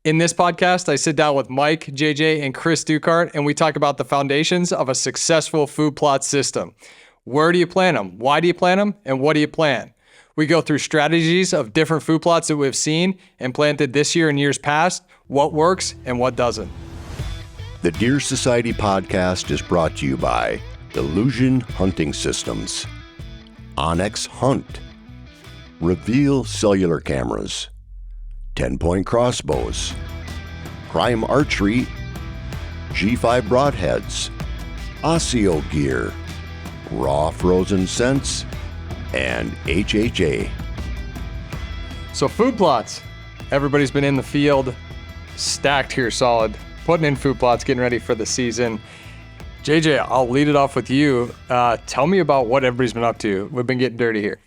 In this podcast, I sit down with Mike, JJ, and Chris Dukart, and we talk about the foundations of a successful food plot system. Where do you plant them? Why do you plant them? And what do you plant? We go through strategies of different food plots that we've seen and planted this year and years past, what works and what doesn't. The Deer Society podcast is brought to you by Illusion Hunting Systems, Onyx Hunt, Reveal Cellular Cameras, 10-Point Crossbows, Prime Archery, G5 Broadheads, Osseo Gear, Raw Frozen Scents, and HHA. So food plots. Everybody's been in the field, stacked here solid, putting in food plots, getting ready for the season. JJ, I'll lead it off with you. Tell me about what everybody's been up to. We've been getting dirty here.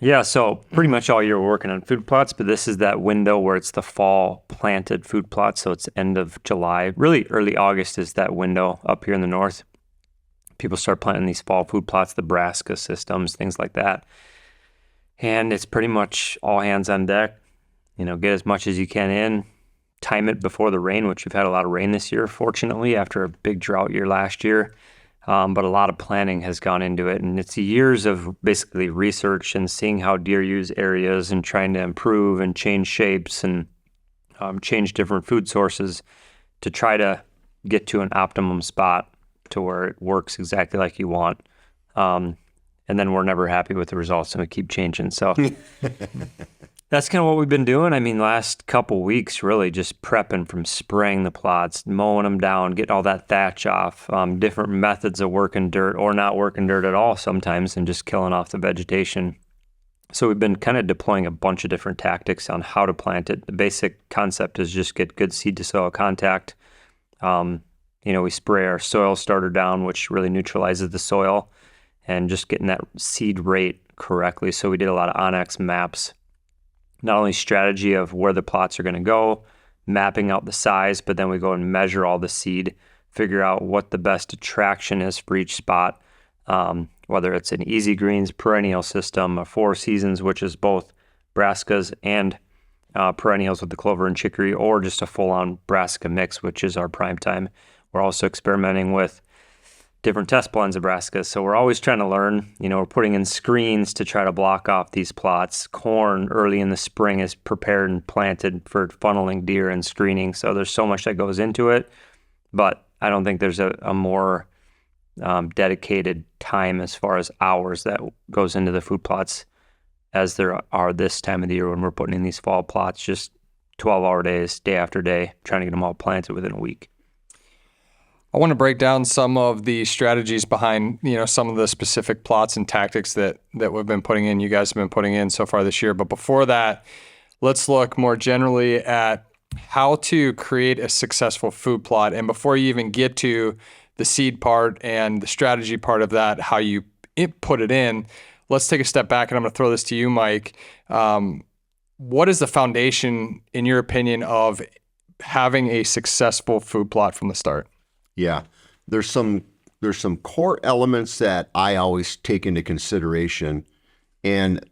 Yeah, so pretty much all year we're working on food plots, but this is that window where it's the fall planted food plots, so it's end of July. Really early August is that window up here in the north. People start planting these fall food plots, the brassica systems, things like that. And it's pretty much all hands on deck. You know, get as much as you can in, time it before the rain, which we've had a lot of rain this year, fortunately, after a big drought year last year. But a lot of planning has gone into it, and it's years of basically research and seeing how deer use areas and trying to improve and change shapes and change different food sources to try to get to an optimum spot to where it works exactly like you want. And then we're never happy with the results and we keep changing. So that's kind of what we've been doing. I mean, last couple weeks, really just prepping from spraying the plots, mowing them down, getting all that thatch off, different methods of working dirt or not working dirt at all sometimes and just killing off the vegetation. So we've been kind of deploying a bunch of different tactics on how to plant it. The basic concept is just get good seed to soil contact. We spray our soil starter down, which really neutralizes the soil, and just getting that seed rate correctly. So we did a lot of Onyx maps. Not only strategy of where the plots are going to go, mapping out the size, but then we go and measure all the seed, figure out what the best attraction is for each spot, whether it's an easy greens perennial system, a 4 seasons, which is both brassicas and perennials with the clover and chicory, or just a full-on brassica mix, which is our prime time. We're also experimenting with different test blends of brassicas. So we're always trying to learn. We're putting in screens to try to block off these plots. Corn early in the spring is prepared and planted for funneling deer and screening. So there's so much that goes into it, but I don't think there's a more dedicated time as far as hours that goes into the food plots as there are this time of the year when we're putting in these fall plots, just 12-hour days, day after day, trying to get them all planted within a week. I want to break down some of the strategies behind, some of the specific plots and tactics that we've been putting in, you guys have been putting in so far this year. But before that, let's look more generally at how to create a successful food plot. And before you even get to the seed part and the strategy part of that, how you put it in, let's take a step back, and I'm going to throw this to you, Mike. What is the foundation, in your opinion, of having a successful food plot from the start? Yeah, there's some core elements that I always take into consideration, and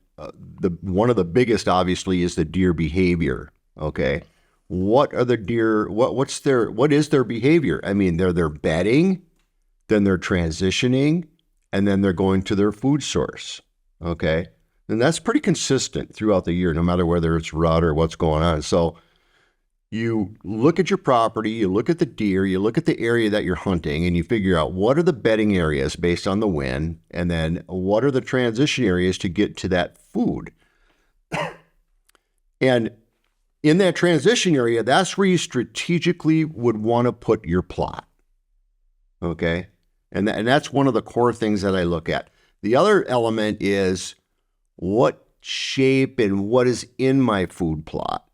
one of the biggest, obviously, is the deer behavior. Okay, what are the deer? What is their behavior? I mean, they're bedding, then they're transitioning, and then they're going to their food source. Okay, and that's pretty consistent throughout the year, no matter whether it's rut or what's going on. So you look at your property, you look at the deer, you look at the area that you're hunting, and you figure out what are the bedding areas based on the wind, and then what are the transition areas to get to that food. And in that transition area, that's where you strategically would want to put your plot. Okay? And that's one of the core things that I look at. The other element is what shape and what is in my food plot.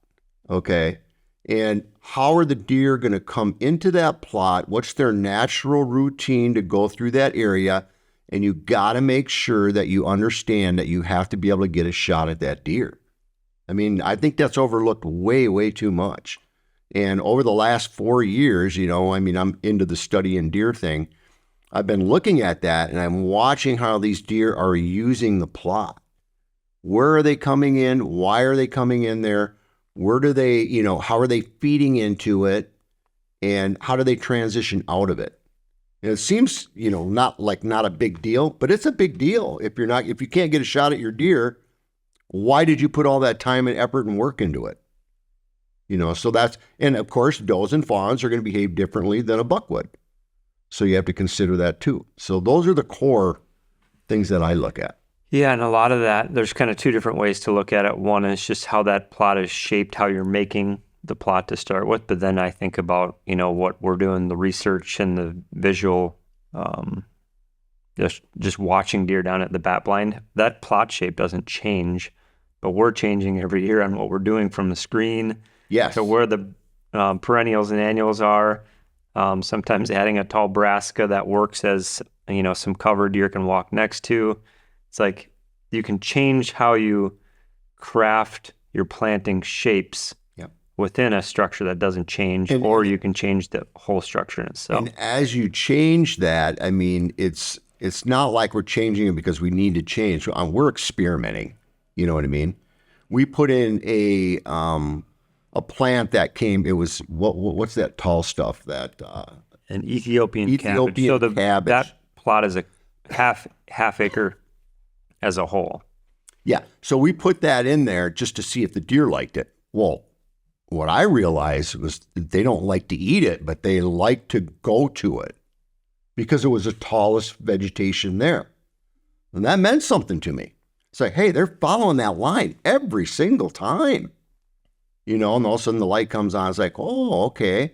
Okay? And how are the deer going to come into that plot? What's their natural routine to go through that area? And you got to make sure that you understand that you have to be able to get a shot at that deer. I mean, I think that's overlooked way, way too much. And over the last 4 years, I'm into the study in deer thing. I've been looking at that, and I'm watching how these deer are using the plot. Where are they coming in? Why are they coming in there? Where do they, how are they feeding into it, and how do they transition out of it? And it seems, not a big deal, but it's a big deal. If you can't get a shot at your deer, why did you put all that time and effort and work into it? So and of course, does and fawns are going to behave differently than a buck would. So you have to consider that too. So those are the core things that I look at. Yeah, and a lot of that, there's kind of two different ways to look at it. One is just how that plot is shaped, how you're making the plot to start with. But then I think about, what we're doing, the research and the visual, just watching deer down at the bat blind. That plot shape doesn't change, but we're changing every year on what we're doing from the screen to where the perennials and annuals are. Sometimes adding a tall brassica that works as, some cover deer can walk next to. It's like you can change how you craft your planting shapes within a structure that doesn't change, or you can change the whole structure in itself. And as you change that, I mean, it's not like we're changing it because we need to change. We're experimenting. You know what I mean? We put in a plant that came. It was what's that tall stuff that an Ethiopian cabbage. So cabbage. That plot is a half acre as a whole. Yeah. So we put that in there just to see if the deer liked it. Well, what I realized was they don't like to eat it, but they like to go to it because it was the tallest vegetation there. And that meant something to me. It's like, hey, they're following that line every single time. And all of a sudden the light comes on. It's like, oh, okay.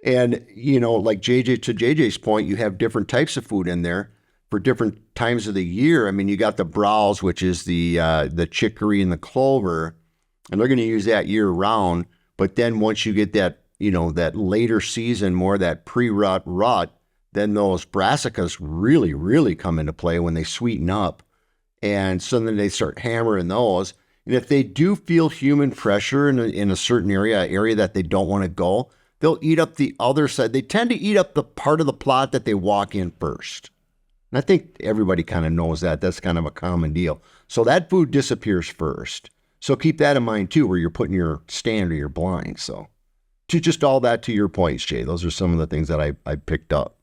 And, like to JJ's point, you have different types of food in there for different times of the year. I mean, you got the browse, which is the chicory and the clover, and they're going to use that year round. But then once you get that, that later season, more that pre-rut rut, then those brassicas really, really come into play when they sweeten up. And so then they start hammering those. And if they do feel human pressure in a certain area that they don't want to go, they'll eat up the other side. They tend to eat up the part of the plot that they walk in first. And I think everybody kind of knows that. That's kind of a common deal. So that food disappears first. So keep that in mind too, where you're putting your stand or your blind. So to just all that to your points, Jay, those are some of the things that I picked up.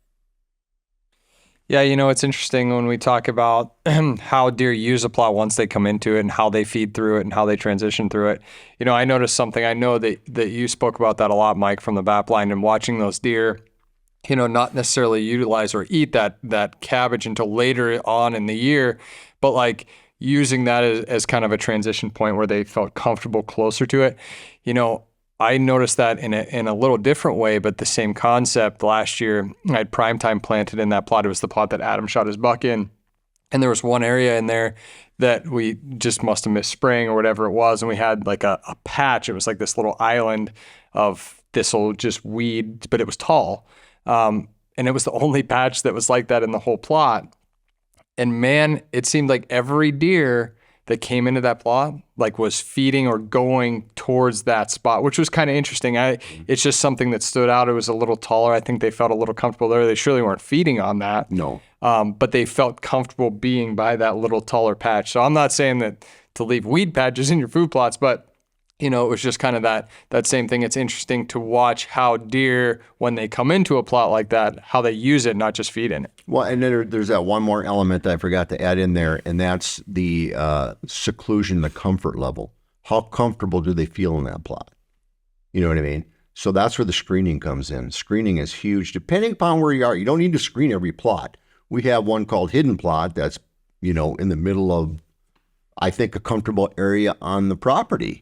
Yeah, it's interesting when we talk about how deer use a plot once they come into it and how they feed through it and how they transition through it. I noticed something. I know that you spoke about that a lot, Mike, from the bat blind, and watching those deer, not necessarily utilize or eat that cabbage until later on in the year, but like using that as kind of a transition point where they felt comfortable closer to it. I noticed that in a little different way, but the same concept. Last year, I had primetime planted in that plot. It was the plot that Adam shot his buck in. And there was one area in there that we just must have missed spring or whatever it was. And we had like a patch. It was like this little island of thistle, just weed, but it was tall. And it was the only patch that was like that in the whole plot. And man, it seemed like every deer that came into that plot was feeding or going towards that spot, which was kind of interesting. It's just something that stood out. It was a little taller. I think they felt a little comfortable there. They surely weren't feeding on that. No. But they felt comfortable being by that little taller patch. So I'm not saying that to leave weed patches in your food plots, but it was just kind of that same thing. It's interesting to watch how deer, when they come into a plot like that, how they use it, not just feed in it. Well, and then there's that one more element that I forgot to add in there, and that's the seclusion, the comfort level. How comfortable do they feel in that plot? You know what I mean? So that's where the screening comes in. Screening is huge. Depending upon where you are, you don't need to screen every plot. We have one called hidden plot that's, in the middle of, I think, a comfortable area on the property.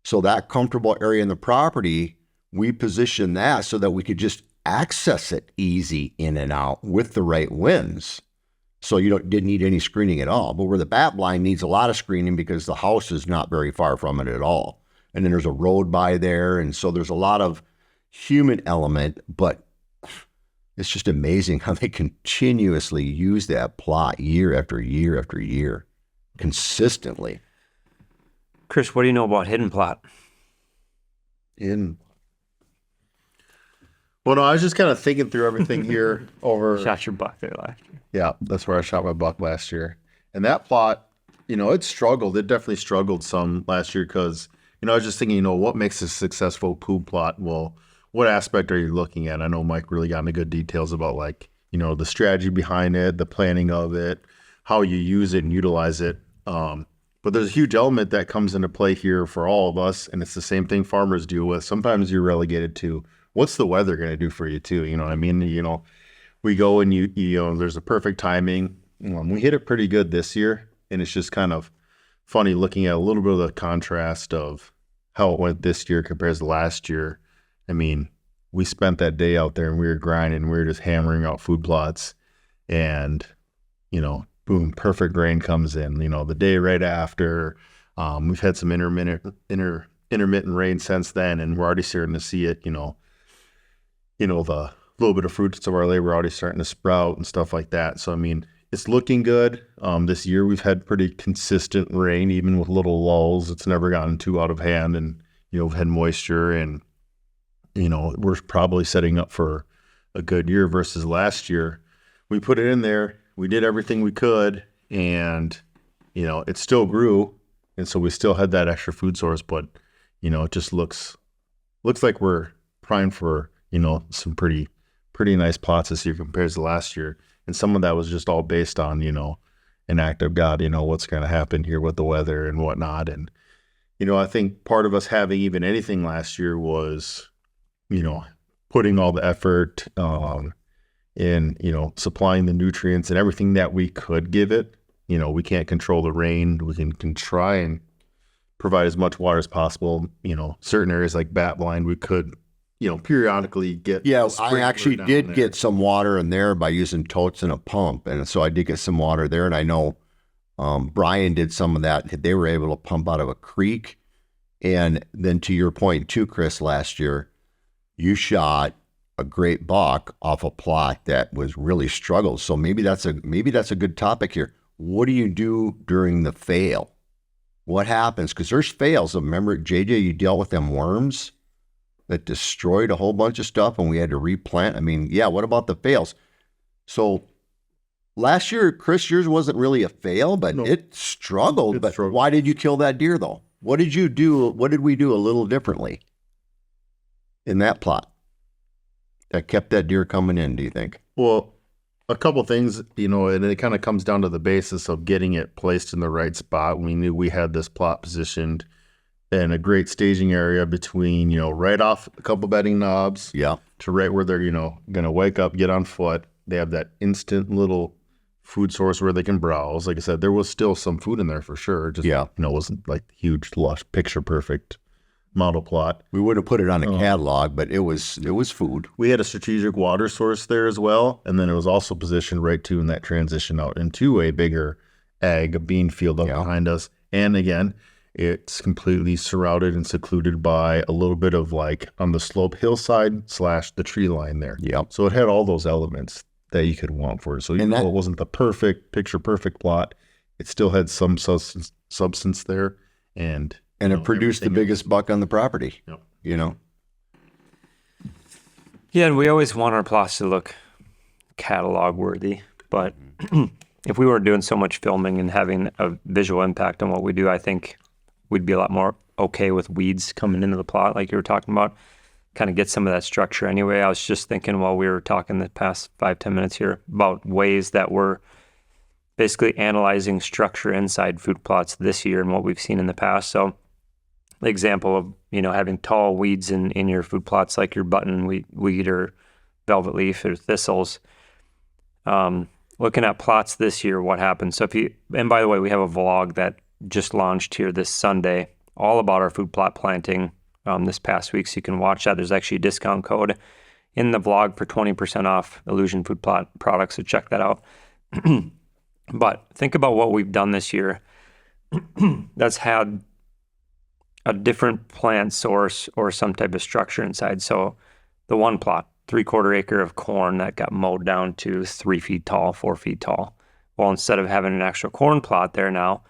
So that comfortable area in the property, we position that so that we could just access it easy in and out with the right winds. So you didn't need any screening at all. But where the bat blind needs a lot of screening because the house is not very far from it at all. And then there's a road by there. And so there's a lot of human element, but it's just amazing how they continuously use that plot year after year after year, consistently. Chris, what do you know about hidden plot? Well, no, I was just kind of thinking through everything here over. Shot your buck there last year. Yeah, that's where I shot my buck last year. And that plot, it struggled. It definitely struggled some last year because I was just thinking, what makes a successful food plot? Well, what aspect are you looking at? I know Mike really got into good details about like, the strategy behind it, the planning of it, how you use it and utilize it. But there's a huge element that comes into play here for all of us, and it's the same thing farmers deal with. Sometimes you're relegated to what's the weather going to do for you too. You know what I mean? We go and there's a perfect timing. We hit it pretty good this year, and it's just kind of funny looking at a little bit of the contrast of how it went this year compared to last year. I mean, we spent that day out there and we were grinding, we were just hammering out food plots, and boom, perfect rain comes in. The day right after. We've had some intermittent rain since then, and we're already starting to see it. The little bit of fruits of our labor already starting to sprout and stuff like that. So I mean, it's looking good. This year we've had pretty consistent rain, even with little lulls. It's never gotten too out of hand, and we've had moisture, and we're probably setting up for a good year versus last year. We put it in there. We did everything we could, and it still grew, and so we still had that extra food source. But it just looks like we're primed for some pretty nice plots this year compared to last year. And some of that was just all based on an act of God. What's going to happen here with the weather and whatnot. And I think part of us having even anything last year was putting all the effort in supplying the nutrients and everything that we could give it. We can't control the rain. We can try and provide as much water as possible. Certain areas like bat blind, we could periodically get. Yeah, I actually did get some water in there by using totes and a pump, and so I did get some water there. And I know Brian did some of that. They were able to pump out of a creek. And then to your point too, Chris, last year you shot a great buck off a plot that was really struggled. So maybe that's a good topic here. What do you do during the fail? What happens? Because there's fails. Remember, JJ, you dealt with them worms that destroyed a whole bunch of stuff, and we had to replant. I mean, yeah, what about the fails? So last year, Chris, yours wasn't really a fail, but it struggled. Why did you kill that deer, though? What did you do? What did we do a little differently in that plot that kept that deer coming in, do you think? Well, a couple things, and it kind of comes down to the basis of getting it placed in the right spot. We knew we had this plot positioned in a great staging area between, right off a couple bedding knobs, to right where they're, going to wake up, get on foot. They have that instant little food source where they can browse. Like I said, there was still some food in there for sure. Just, it wasn't like huge, lush, picture perfect model plot. We would have put it on a catalog, but it was food. We had a strategic water source there as well, and then it was also positioned right in that transition out into a bigger ag bean field up behind us. And again, it's completely surrounded and secluded by a little bit of like on the slope hillside / the tree line there. Yep. So it had all those elements that you could want for it. So even though it wasn't the picture perfect plot, it still had some substance there, and it produced the biggest buck on the property. Yeah, and we always want our plots to look catalog worthy, but if we weren't doing so much filming and having a visual impact on what we do, I think we'd be a lot more okay with weeds coming into the plot, like you were talking about. Kind of get some of that structure anyway. I was just thinking while we were talking the past 5-10 minutes here about ways that we're basically analyzing structure inside food plots this year and what we've seen in the past. So the example of, having tall weeds in your food plots, like your button weed or velvet leaf or thistles. Looking at plots this year, what happens? So and by the way, we have a vlog that just launched here this Sunday, all about our food plot planting this past week. So you can watch that. There's actually a discount code in the vlog for 20% off Illusion Food Plot products. So check that out. But think about what we've done this year that's had a different plant source or some type of structure inside. So the one plot, 3/4 acre of corn that got mowed down to 3 feet tall, 4 feet tall. Well, instead of having an actual corn plot there now,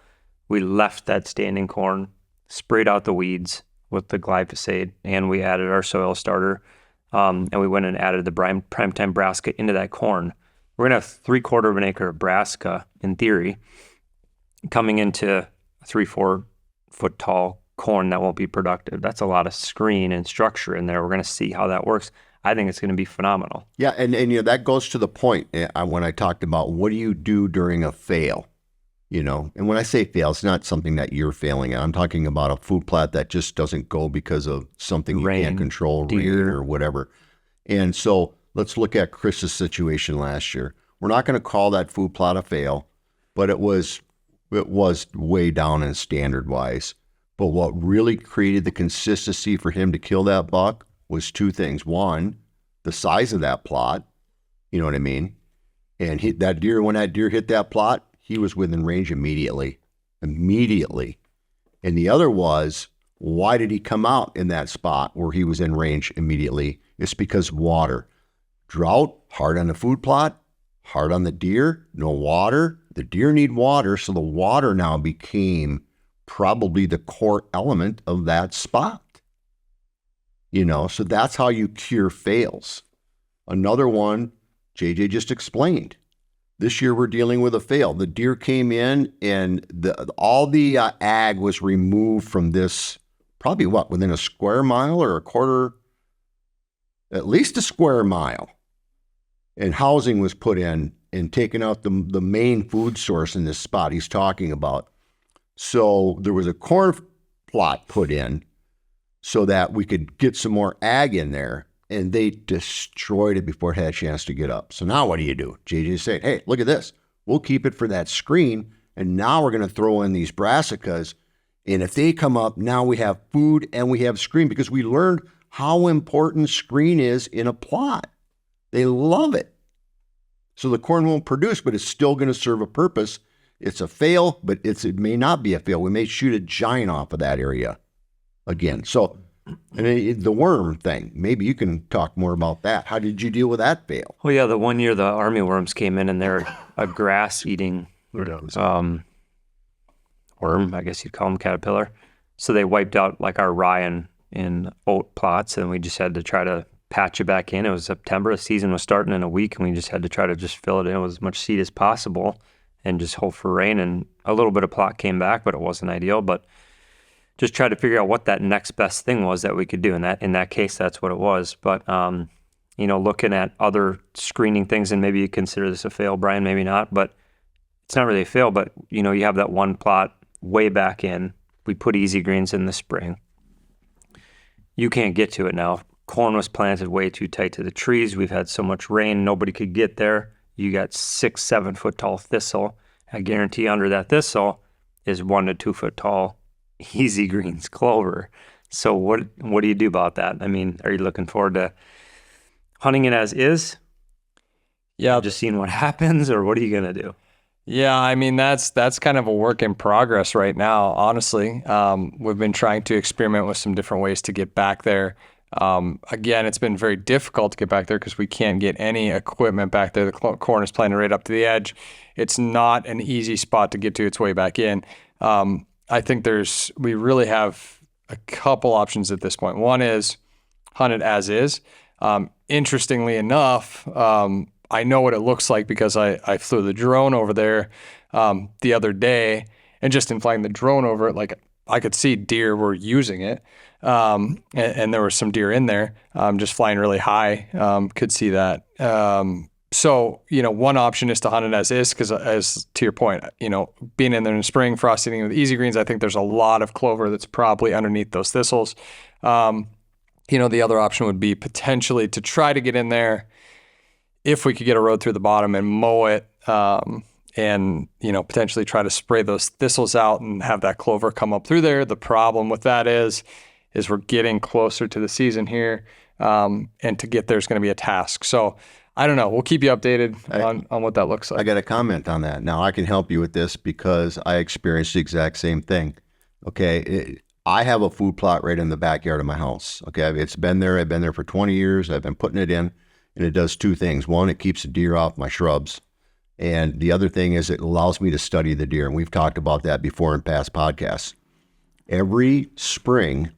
we left that standing corn, sprayed out the weeds with the glyphosate, and we added our soil starter. And we went and added the primetime brassica into that corn. We're going to have 3/4 of an acre of brassica, in theory, coming into a 3-4 foot tall corn that won't be productive. That's a lot of screen and structure in there. We're going to see how that works. I think it's going to be phenomenal. Yeah, and that goes to the point when I talked about what do you do during a fail, And when I say fail, it's not something that you're failing at. I'm talking about a food plot that just doesn't go because of something you can't control, rain or whatever. And so let's look at Chris's situation last year. We're not going to call that food plot a fail, but it was way down in standard wise. But what really created the consistency for him to kill that buck was two things. One, the size of that plot, you know what I mean? And when that deer hit that plot, he was within range immediately. And the other was, why did he come out in that spot where he was in range immediately? It's because water. Drought, hard on the food plot, hard on the deer, no water. The deer need water, so the water now became probably the core element of that spot. So that's how you cure fails. Another one, JJ just explained. This year we're dealing with a fail. The deer came in and all the ag was removed from this, probably within a square mile or a quarter, at least a square mile. And housing was put in and taken out the main food source in this spot he's talking about. So there was a corn plot put in so that we could get some more ag in there, and they destroyed it before it had a chance to get up. So now what do? JJ said, hey, look at this. We'll keep it for that screen, and now we're going to throw in these brassicas, and if they come up, now we have food and we have screen, because we learned how important screen is in a plot. They love it. So the corn won't produce, but it's still going to serve a purpose. It's a fail, but it may not be a fail. We may shoot a giant off of that area again. So, and the worm thing, maybe you can talk more about that. How did you deal with that fail? Well, yeah, the one year the army worms came in and they're a grass-eating worm, I guess you'd call them, caterpillar. So they wiped out like our rye and oat plots, and we just had to try to patch it back in. It was September, the season was starting in a week, and we just had to try to just fill it in with as much seed as possible and just hope for rain. And a little bit of plot came back, but it wasn't ideal. But just try to figure out what that next best thing was that we could do. And in that case, that's what it was. But, looking at other screening things, and maybe you consider this a fail, Brian, maybe not, but it's not really a fail. But, you have that one plot way back in. We put easy greens in the spring. You can't get to it now. Corn was planted way too tight to the trees. We've had so much rain, nobody could get there. You got 6-7 foot tall thistle. I guarantee under that thistle is 1 to 2 foot tall easy greens clover. So what do you do about that? I mean, are you looking forward to hunting it as is? Yeah. Just seeing what happens, or what are you going to do? Yeah, I mean, that's kind of a work in progress right now, honestly. We've been trying to experiment with some different ways to get back there. Again, it's been very difficult to get back there because we can't get any equipment back there. The corn is planted right up to the edge. It's not an easy spot to get to its way back in. I think we really have a couple options at this point. One is hunt it as is. Interestingly enough, I know what it looks like because I flew the drone over there the other day, and just in flying the drone over it, like I could see deer were using it. And there were some deer in there, just flying really high, could see that. So, one option is to hunt it as is, because as to your point, being in there in the spring, frost eating with easy greens, I think there's a lot of clover that's probably underneath those thistles. The other option would be potentially to try to get in there if we could get a road through the bottom and mow it, and potentially try to spray those thistles out and have that clover come up through there. The problem with that is we're getting closer to the season here, and to get there is going to be a task. So I don't know. We'll keep you updated on what that looks like. I got a comment on that. Now I can help you with this because I experienced the exact same thing. Okay. I have a food plot right in the backyard of my house. Okay. It's been there. I've been there for 20 years. I've been putting it in, and it does two things. One, it keeps the deer off my shrubs. And the other thing is it allows me to study the deer. And we've talked about that before in past podcasts. Every spring,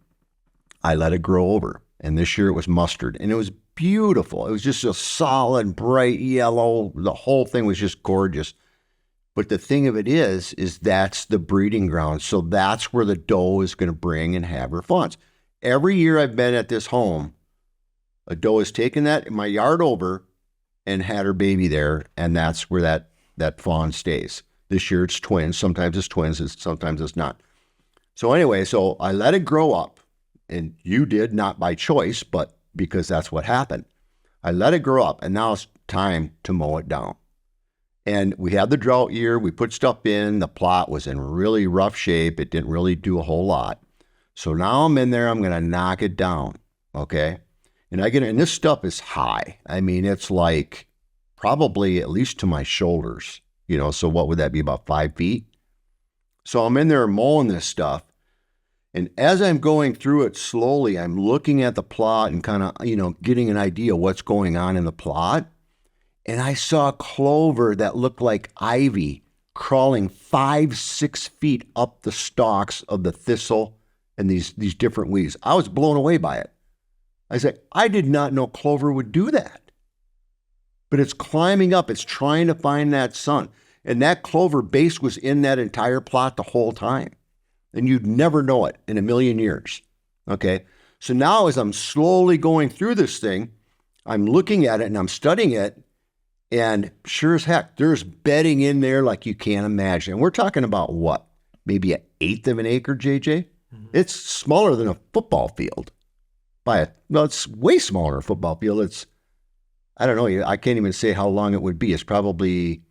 I let it grow over. And this year it was mustard, and it was beautiful. It was just a solid, bright yellow. The whole thing was just gorgeous. But the thing of it is that's the breeding ground. So that's where the doe is going to bring and have her fawns. Every year I've been at this home, a doe has taken that in my yard over and had her baby there, and that's where that fawn stays. This year it's twins. Sometimes it's twins, sometimes it's not. So anyway, so I let it grow up, and you did, not by choice, but because that's what happened. I let it grow up, and now it's time to mow it down. And we had the drought year. We put stuff in. The plot was in really rough shape. It didn't really do a whole lot. So now I'm in there. I'm going to knock it down, okay? And this stuff is high. I mean, it's like probably at least to my shoulders, so what would that be, about 5 feet? So I'm in there mowing this stuff. And as I'm going through it slowly, I'm looking at the plot and kind of, getting an idea what's going on in the plot. And I saw clover that looked like ivy crawling 5-6 feet up the stalks of the thistle and these different weeds. I was blown away by it. I said, I did not know clover would do that. But it's climbing up. It's trying to find that sun. And that clover base was in that entire plot the whole time. And you'd never know it in a million years. Okay? So now as I'm slowly going through this thing, I'm looking at it and I'm studying it. And sure as heck, there's bedding in there like you can't imagine. And we're talking about what? Maybe 1/8 of an acre, JJ? Mm-hmm. It's smaller than a football field. It's way smaller than a football field. It's, I don't know, I can't even say how long it would be. It's probably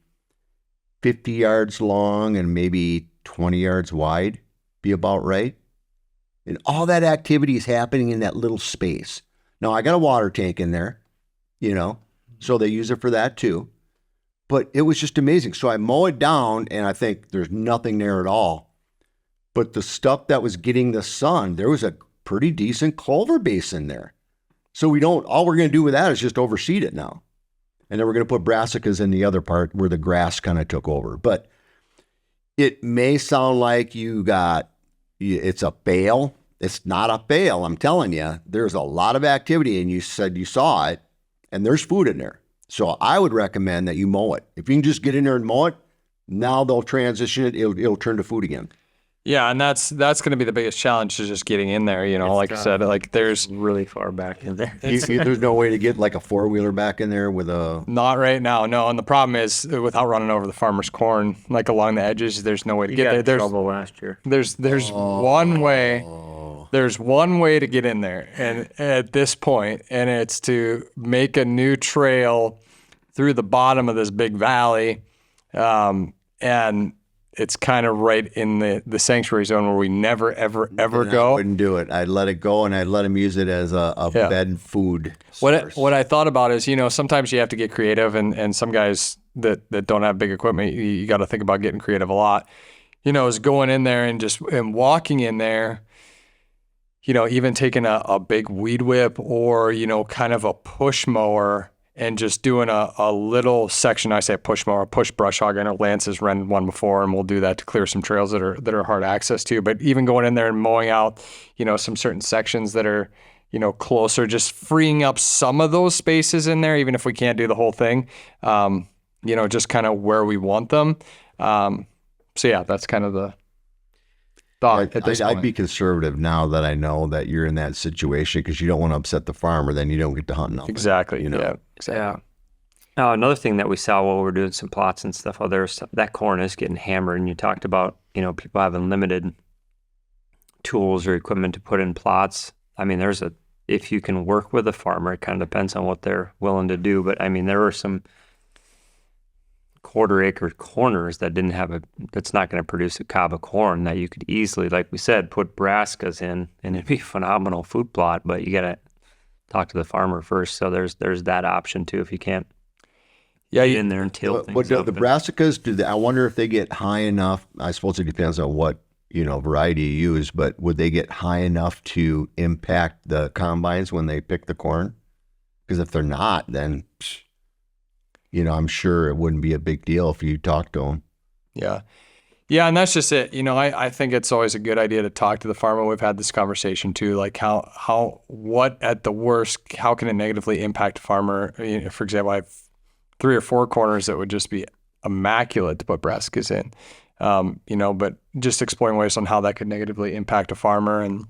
50 yards long and maybe 20 yards wide, be about right. And all that activity is happening in that little space. Now, I got a water tank in there, so they use it for that too. But it was just amazing. So I mow it down and I think there's nothing there at all. But the stuff that was getting the sun, there was a pretty decent clover base in there. So all we're going to do with that is just overseed it now. And then we're going to put brassicas in the other part where the grass kind of took over. But it may sound like it's a fail. It's not a fail. I'm telling you, there's a lot of activity, and you said you saw it, and there's food in there. So I would recommend that you mow it. If you can just get in there and mow it, now they'll transition it. It'll turn to food again. Yeah, and that's going to be the biggest challenge, is just getting in there. Like I said, like there's really far back in there. There's no way to get like a 4-wheeler back in there with a. Not right now, no. And the problem is, without running over the farmer's corn, like along the edges, there's no way to get there. There's trouble last year. There's one way. There's one way to get in there, and at this point, and it's to make a new trail through the bottom of this big valley, and it's kind of right in the sanctuary zone where we never, ever go. I wouldn't do it. I'd let it go, and I'd let them use it as a bed food source. What I thought about is, sometimes you have to get creative, and some guys that don't have big equipment, you got to think about getting creative a lot. Is going in there and walking in there, even taking a big weed whip or, kind of a push mower and just doing a little section. I say push mower, push brush hog. I know Lance has rented one before, and we'll do that to clear some trails that are hard access to. But even going in there and mowing out, some certain sections that are, closer, just freeing up some of those spaces in there, even if we can't do the whole thing, just kind of where we want them. So yeah, that's kind of the thought at this point. I'd be conservative now that I know that you're in that situation, because you don't want to upset the farmer. Then you don't get to hunt nothing. Exactly. Yeah. Exactly. Yeah. Another thing that we saw while we were doing some plots and stuff, that corn is getting hammered. And you talked about, people having limited tools or equipment to put in plots. I mean, if you can work with a farmer, it kind of depends on what they're willing to do. But I mean, there were some 1/4-acre corners that's not going to produce a cob of corn that you could easily, like we said, put brassicas in, and it'd be a phenomenal food plot. But you got to talk to the farmer first. So there's that option too, if you can't get in there and till things up. The brassicas, I wonder if they get high enough. I suppose it depends on what variety you use, but would they get high enough to impact the combines when they pick the corn? Because if they're not, then I'm sure it wouldn't be a big deal if you talked to them. Yeah. Yeah, and that's just it. I think it's always a good idea to talk to the farmer. We've had this conversation too, like what at the worst, how can it negatively impact a farmer? For example, I have 3 or 4 corners that would just be immaculate to put brassicas in. But just exploring ways on how that could negatively impact a farmer. And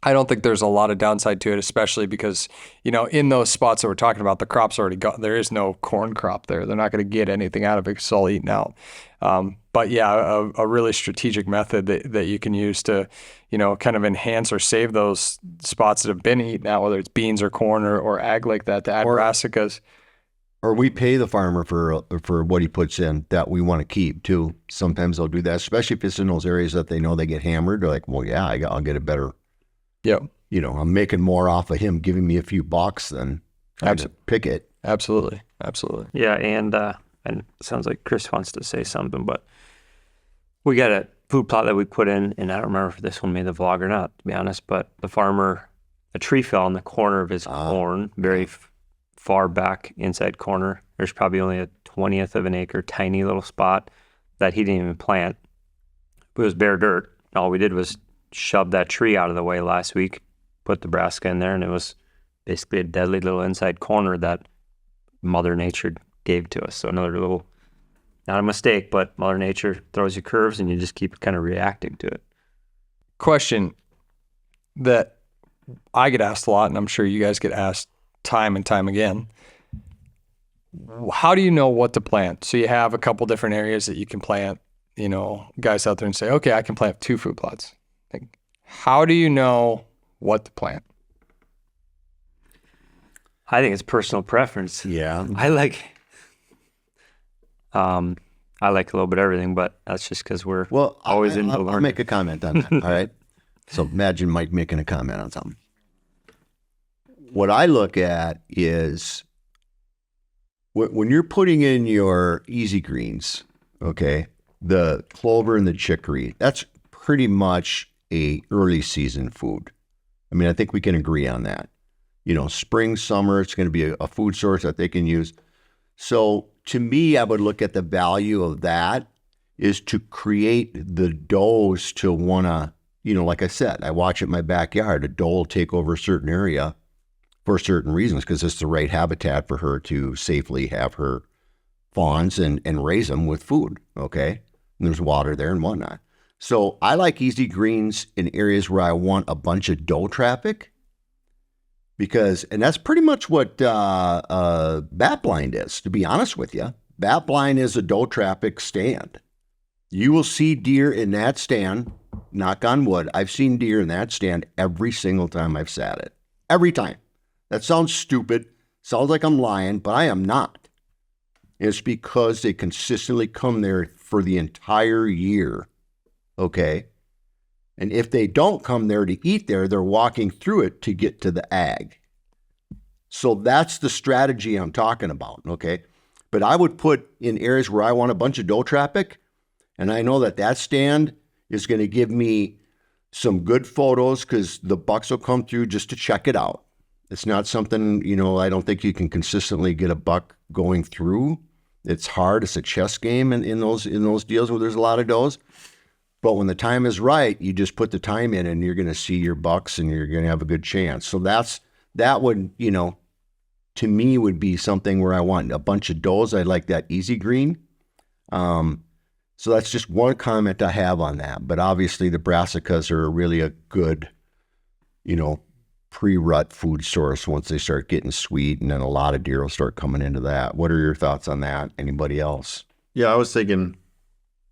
I don't think there's a lot of downside to it, especially because, in those spots that we're talking about, the crop's already gone. There is no corn crop there. They're not going to get anything out of it because it's all eaten out. But yeah, a really strategic method that you can use to, kind of enhance or save those spots that have been eaten out, whether it's beans or corn or ag like that, to add brassicas. Or we pay the farmer for what he puts in that we want to keep too. Sometimes they'll do that, especially if it's in those areas that they know they get hammered. They're like, well, yeah, I'll get a better. Yep. I'm making more off of him giving me a few bucks than trying to pick it. Absolutely. Yeah, and it sounds like Chris wants to say something, but we got a food plot that we put in, and I don't remember if this one made the vlog or not, to be honest, but the farmer, a tree fell in the corner of his corn, very far back inside corner. There's probably only a 20th of an acre, tiny little spot that he didn't even plant. It was bare dirt. All we did was shove that tree out of the way last week, put the brassica in there, and it was basically a deadly little inside corner that Mother Nature gave to us. So another little, not a mistake, but Mother Nature throws you curves and you just keep kind of reacting to it. Question that I get asked a lot, and I'm sure you guys get asked time and time again. How do you know what to plant? So you have a couple different areas that you can plant, guys out there and say, okay, I can plant 2 food plots. How do you know what to plant? I think it's personal preference. Yeah. I like a little bit of everything, but that's just because we're always into learning. I'll make a comment on that. All right. So imagine Mike making a comment on something. What I look at is when you're putting in your easy greens, okay, the clover and the chicory, that's pretty much a early season food. I mean, I think we can agree on that. Spring, summer, it's going to be a food source that they can use. So to me, I would look at the value of that is to create the does to want to, like I said, I watch it in my backyard. A doe will take over a certain area for certain reasons because it's the right habitat for her to safely have her fawns and raise them with food, okay? And there's water there and whatnot. So I like easy greens in areas where I want a bunch of doe traffic and that's pretty much what bat blind is, to be honest with you. Bat blind is a doe traffic stand. You will see deer in that stand, knock on wood. I've seen deer in that stand every single time I've sat it. Every time. That sounds stupid. Sounds like I'm lying, but I am not. It's because they consistently come there for the entire year. Okay? And if they don't come there to eat there, they're walking through it to get to the ag. So that's the strategy I'm talking about, okay? But I would put in areas where I want a bunch of doe traffic, and I know that stand is going to give me some good photos because the bucks will come through just to check it out. It's not something, I don't think you can consistently get a buck going through. It's hard. It's a chess game in those deals where there's a lot of does. But when the time is right, you just put the time in and you're going to see your bucks and you're going to have a good chance. So that would, to me would be something where I want a bunch of does. I like that easy green. So that's just one comment I have on that. But obviously the brassicas are really a good, pre-rut food source once they start getting sweet, and then a lot of deer will start coming into that. What are your thoughts on that? Anybody else? Yeah, I was thinking,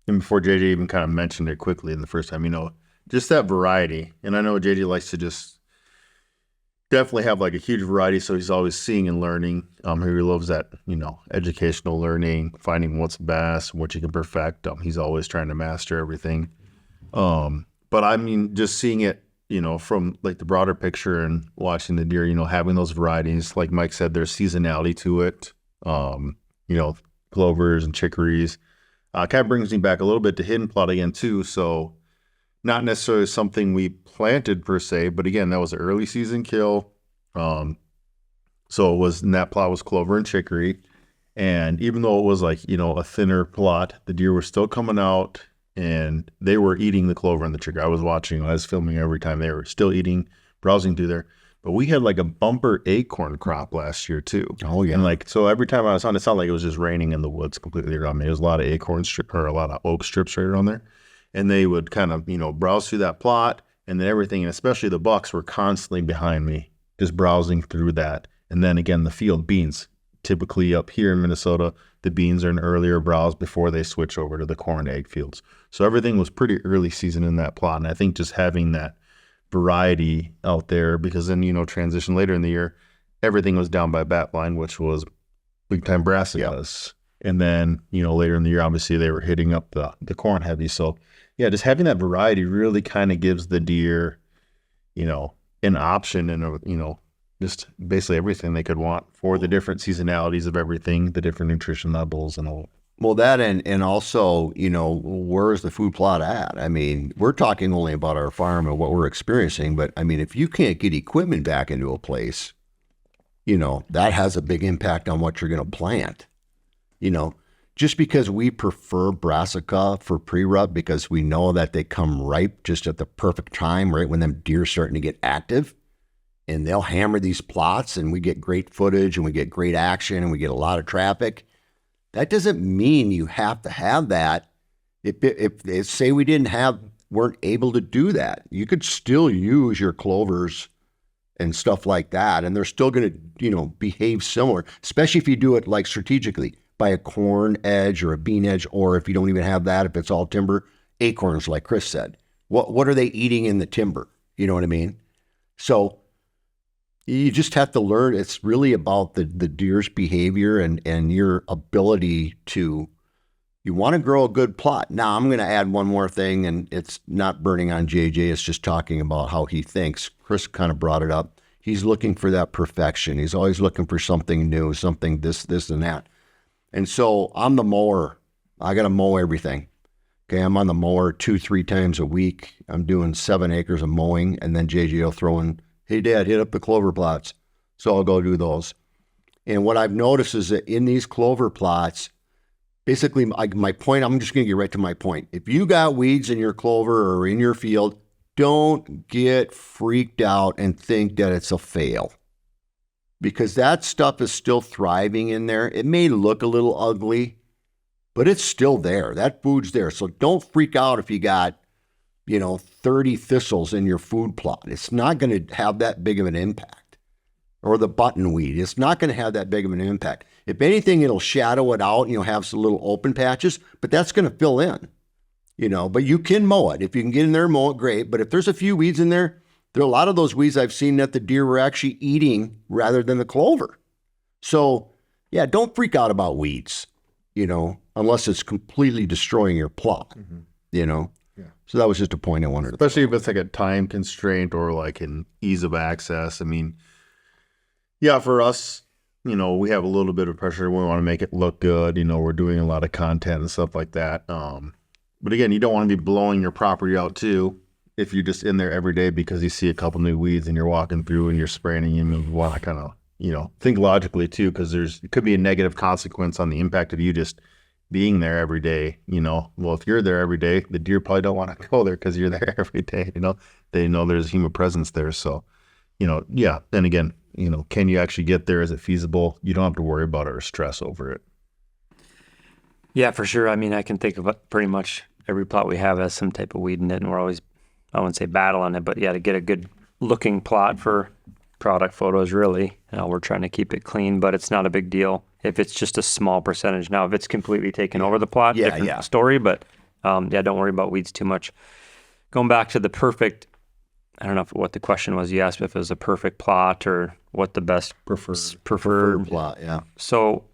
and before JJ even kind of mentioned it quickly in the first time, just that variety. And I know JJ likes to just definitely have like a huge variety, so he's always seeing and learning. He loves that, educational learning, finding what's best, what you can perfect. He's always trying to master everything. But I mean, just seeing it, from like the broader picture and watching the deer, having those varieties, like Mike said, there's seasonality to it. Clovers and chicories. Kind of brings me back a little bit to hidden plot again too. So not necessarily something we planted per se, but again, that was an early season kill. So it was, and that plot was clover and chicory. And even though it was like, a thinner plot, the deer were still coming out and they were eating the clover and the chicory. I was watching, I was filming every time. They were still eating, browsing through there. But we had like a bumper acorn crop last year too. Oh, yeah. And like, so every time I was on, it sounded like it was just raining in the woods completely around me. There was a lot of or a lot of oak strips right around there. And they would kind of, browse through that plot, and then everything, and especially the bucks were constantly behind me, just browsing through that. And then again, the field beans, typically up here in Minnesota, the beans are an earlier browse before they switch over to the corn egg fields. So everything was pretty early season in that plot. And I think just having that variety out there, because then, transition later in the year, everything was down by bat line, which was big time brassicas. And then, later in the year, obviously they were hitting up the corn heavy. So yeah, just having that variety really kind of gives the deer, an option and, just basically everything they could want for the different seasonalities of everything, the different nutrition levels and all. Well, that and also, where's the food plot at? I mean, we're talking only about our farm and what we're experiencing, but I mean, if you can't get equipment back into a place, that has a big impact on what you're going to plant. Just because we prefer brassica for pre-rut because we know that they come ripe just at the perfect time, right when them deer are starting to get active, and they'll hammer these plots and we get great footage and we get great action and we get a lot of traffic. That doesn't mean you have to have that. If say we weren't able to do that, you could still use your clovers and stuff like that, and they're still going to, behave similar, especially if you do it like strategically by a corn edge or a bean edge, or if you don't even have that, if it's all timber, acorns, like Chris said. What are they eating in the timber? You know what I mean? So you just have to learn. It's really about the deer's behavior and your ability to, you want to grow a good plot. Now, I'm going to add one more thing, and it's not burning on JJ. It's just talking about how he thinks. Chris kind of brought it up. He's looking for that perfection. He's always looking for something new, something this, and that. And so I'm the mower. I got to mow everything. Okay, I'm on the mower 2-3 times a week. I'm doing 7 acres of mowing, and then JJ will throw in, hey, Dad, hit up the clover plots. So I'll go do those. And what I've noticed is that in these clover plots, basically my point, I'm just going to get right to my point. If you got weeds in your clover or in your field, don't get freaked out and think that it's a fail, because that stuff is still thriving in there. It may look a little ugly, but it's still there. That food's there. So don't freak out if you got, 30 thistles in your food plot. It's not going to have that big of an impact. Or the buttonweed. It's not going to have that big of an impact. If anything, it'll shadow it out and you'll have some little open patches, but that's going to fill in, but you can mow it. If you can get in there and mow it, great. But if there's a few weeds in there are a lot of those weeds I've seen that the deer were actually eating rather than the clover. So yeah, don't freak out about weeds, unless it's completely destroying your plot, Yeah. So that was just a point I wanted to. Especially if it's like a time constraint or like an ease of access. I mean, yeah, for us, we have a little bit of pressure. We want to make it look good. We're doing a lot of content and stuff like that. But again, you don't want to be blowing your property out too if you're just in there every day because you see a couple new weeds and you're walking through and you're spraying, and you want to kind of, think logically too, because it could be a negative consequence on the impact of you just being there every day. Well, if you're there every day, the deer probably don't want to go there because you're there every day. They know there's human presence there. So, yeah. Then again, can you actually get there? Is it feasible? You don't have to worry about it or stress over it. Yeah, for sure. I mean, I can think of pretty much every plot we have has some type of weed in it, and we're always, I wouldn't say battling it, but yeah, to get a good looking plot for product photos, really, we're trying to keep it clean, but it's not a big deal if it's just a small percentage. Now, if it's completely taken over the plot, different story, but don't worry about weeds too much. Going back to the perfect, I don't know what the question was. You asked if it was a perfect plot or what the best preferred plot, yeah. So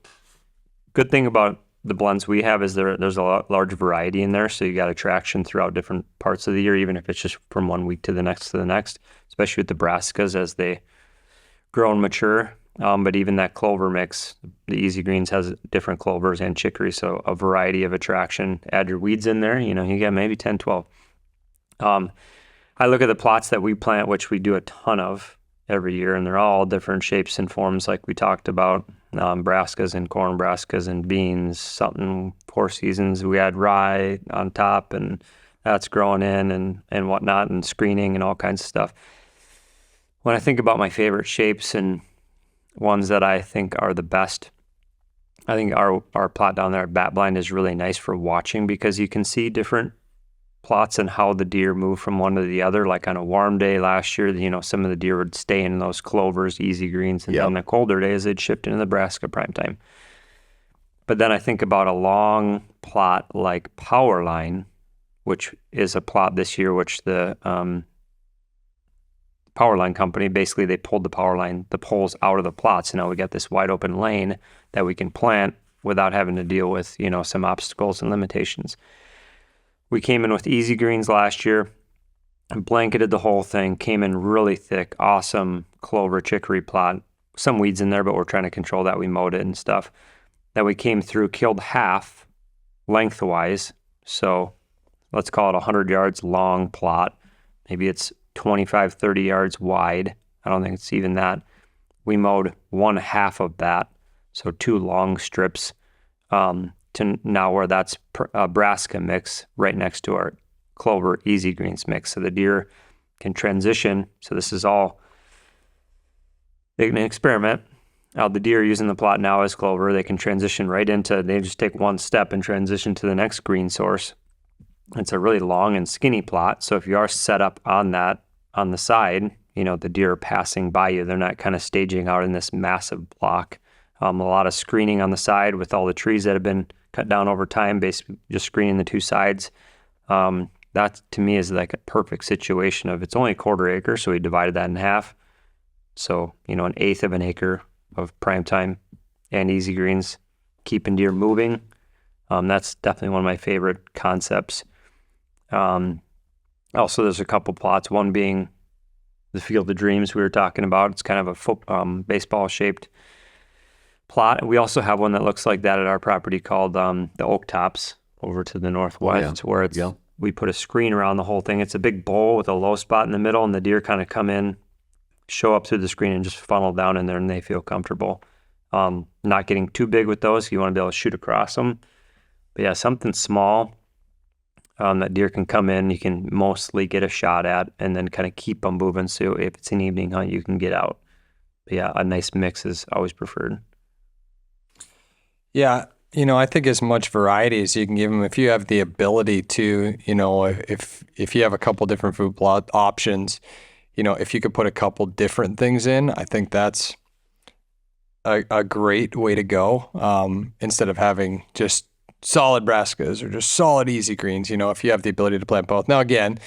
good thing about the blends we have is there's a large variety in there, so you got attraction throughout different parts of the year, even if it's just from one week to the next, especially with the brassicas as they grow and mature. But even that clover mix, the Easy Greens has different clovers and chicory, so a variety of attraction. Add your weeds in there, you get maybe 10, 12. I look at the plots that we plant, which we do a ton of every year, and they're all different shapes and forms like we talked about. Brassicas and corn, brassicas and beans, something 4 seasons. We add rye on top, and that's growing in and whatnot, and screening and all kinds of stuff. When I think about my favorite shapes and ones that I think are the best, I think our plot down there at Bat Blind is really nice for watching because you can see different plots and how the deer move from one to the other. Like on a warm day last year, some of the deer would stay in those clovers, easy greens, and then the colder days they'd shift into the brassica prime time. But then I think about a long plot like Powerline, which is a plot this year, which the Powerline company, basically they pulled the poles out of the plot. So now we got this wide open lane that we can plant without having to deal with, some obstacles and limitations. We came in with easy greens last year and blanketed the whole thing, came in really thick, awesome clover chicory plot. Some weeds in there, but we're trying to control that. We mowed it and stuff. Then we came through, killed half lengthwise. So let's call it 100 yards long plot. Maybe it's 25, 30 yards wide. I don't think it's even that. We mowed one half of that. So 2 long strips to now where that's a brassica mix right next to our clover easy greens mix. So the deer can transition. So this is all an experiment. The deer using the plot now as clover, they can transition right into, they just take one step and transition to the next green source. It's a really long and skinny plot. So if you are set up on that, on the side, the deer are passing by you. They're not kind of staging out in this massive block. A lot of screening on the side with all the trees that have been cut down over time, basically just screening the 2 sides. That to me is like a perfect situation of, it's only a 1/4 acre. So we divided that in half. So, 1/8 of an acre of prime time and easy greens, keeping deer moving. That's definitely one of my favorite concepts. Also, there's a couple plots, one being the Field of Dreams we were talking about. It's kind of a baseball-shaped plot. And we also have one that looks like that at our property called the Oak Tops over to the northwest, where it's we put a screen around the whole thing. It's a big bowl with a low spot in the middle, and the deer kind of come in, show up through the screen, and just funnel down in there, and they feel comfortable. Not getting too big with those. You want to be able to shoot across them. But yeah, something small that deer can come in, you can mostly get a shot at, and then kind of keep them moving. So if it's an evening hunt, you can get out. But yeah, a nice mix is always preferred. Yeah, I think as much variety as you can give them, if you have the ability to, if you have a couple different food plot options, if you could put a couple different things in, I think that's a great way to go. Instead of having just solid brassicas or just solid easy greens, if you have the ability to plant both. Now, again,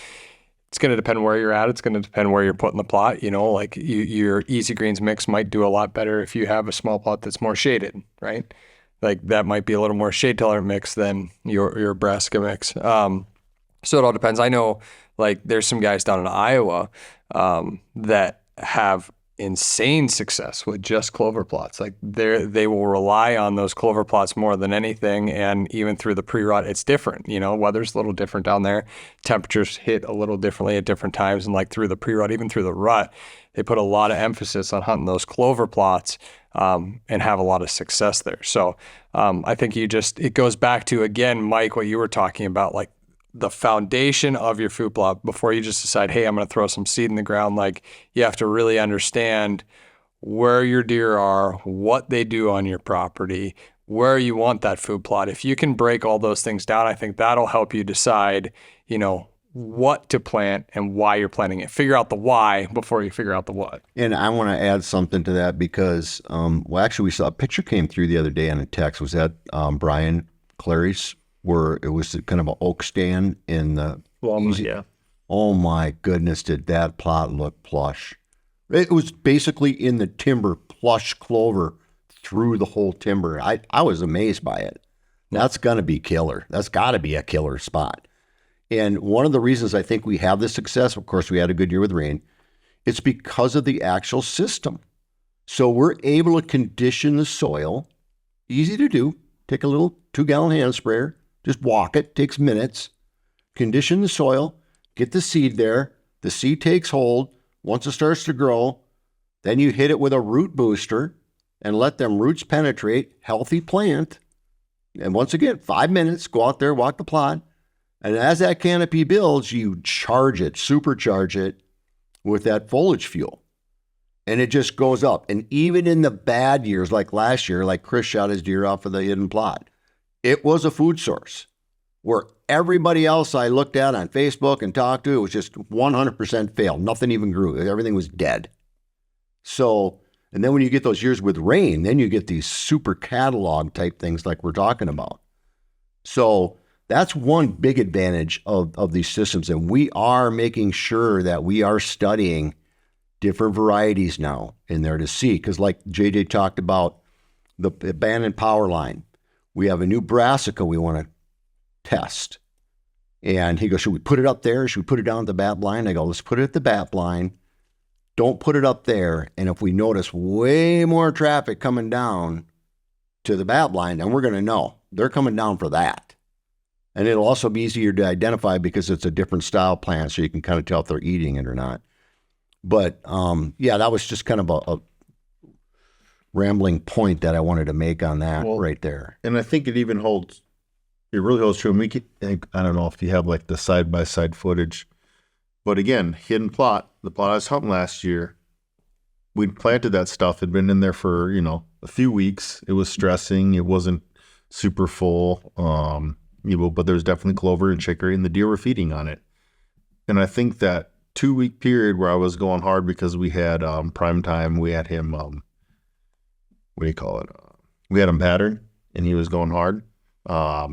it's going to depend where you're at. It's going to depend where you're putting the plot. Like your easy greens mix might do a lot better if you have a small plot that's more shaded, right? Like that might be a little more shade tolerant mix than your brassica mix. So it all depends. I know like there's some guys down in Iowa that have insane success with just clover plots. Like they will rely on those clover plots more than anything. And even through the pre-rut, it's different. Weather's a little different down there. Temperatures hit a little differently at different times. And like through the pre-rut, even through the rut, they put a lot of emphasis on hunting those clover plots and have a lot of success there. So I think it goes back to, again, Mike, what you were talking about, like the foundation of your food plot before you just decide, hey, I'm going to throw some seed in the ground. Like you have to really understand where your deer are, what they do on your property, where you want that food plot. If you can break all those things down, I think that'll help you decide, what to plant and why you're planting it. Figure out the why before you figure out the what. And I want to add something to that because, actually we saw a picture came through the other day on a text. Was that Brian Clary's, where it was kind of an oak stand in the Yeah. Oh my goodness, did that plot look plush. It was basically in the timber, plush clover through the whole timber. I was amazed by it. That's going to be killer. That's got to be a killer spot. And one of the reasons I think we have this success, of course, we had a good year with rain, it's because of the actual system. So we're able to condition the soil. Easy to do. Take a little 2-gallon hand sprayer, just walk it, takes minutes. Condition the soil, get the seed there. The seed takes hold. Once it starts to grow, then you hit it with a root booster and let them roots penetrate, healthy plant. And once again, 5 minutes, go out there, walk the plot. And as that canopy builds, you charge it, supercharge it with that foliage fuel. and it just goes up. And even in the bad years, like last year, like Chris shot his deer off of the hidden plot, it was a food source where everybody else I looked at on Facebook and talked to, it was just 100% failed. Nothing even grew. Everything was dead. So, and then when you get those years with rain, then you get these super catalog type things like we're talking about. So that's one big advantage of these systems. And we are making sure that we are studying different varieties now in there to see. Because like JJ talked about the abandoned power line, we have a new brassica we want to test. And he goes, should we put it up there? Should we put it down at the bat blind? I go, let's put it at the bat blind. Don't put it up there. And if we notice way more traffic coming down to the bat blind, then we're going to know they're coming down for that. And it'll also be easier to identify because it's a different style plant, so you can kind of tell if they're eating it or not. But yeah, that was just kind of a rambling point that I wanted to make on that right there. And I think it even holds, it really holds true. And we could, I don't know if you have like the side-by-side footage, but again, hidden plot, the plot I was hunting last year, we'd planted that stuff, had been in there for, a few weeks. It was stressing. It wasn't super full, but there was definitely clover and chicory, and the deer were feeding on it. And I think that 2-week period where I was going hard because we had prime time, we had him, what do you call it? We had him pattern, and he was going hard. I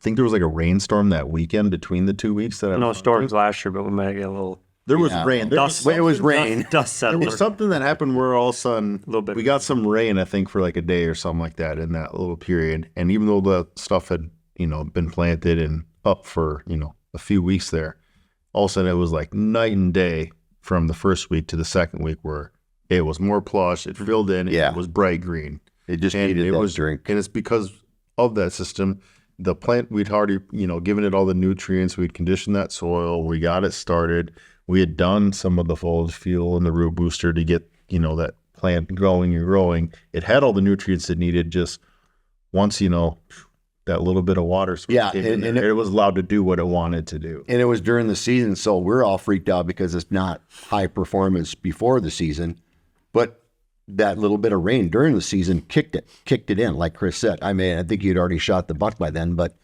think there was like a rainstorm that weekend between the 2 weeks that I No storms last year, but we might get a little. There was rain. It was rain. Dust settled. There was something that happened where all of a sudden A little bit. we got some rain, I think, for like a day or something like that in that little period. And even though the stuff had, been planted and up for, a few weeks there, all of a sudden it was like night and day from the first week to the second week where it was more plush, it filled in, it was bright green. It just needed that drink. And it's because of that system. The plant, we'd already, given it all the nutrients. We'd conditioned that soil. We got it started. We had done some of the foliage fuel and the root booster to get, that plant growing and growing. It had all the nutrients it needed. Just once, that little bit of water. And it was allowed to do what it wanted to do. And it was during the season, so we're all freaked out because it's not high performance before the season. But that little bit of rain during the season kicked it in, like Chris said. I mean, I think you'd already shot the buck by then. But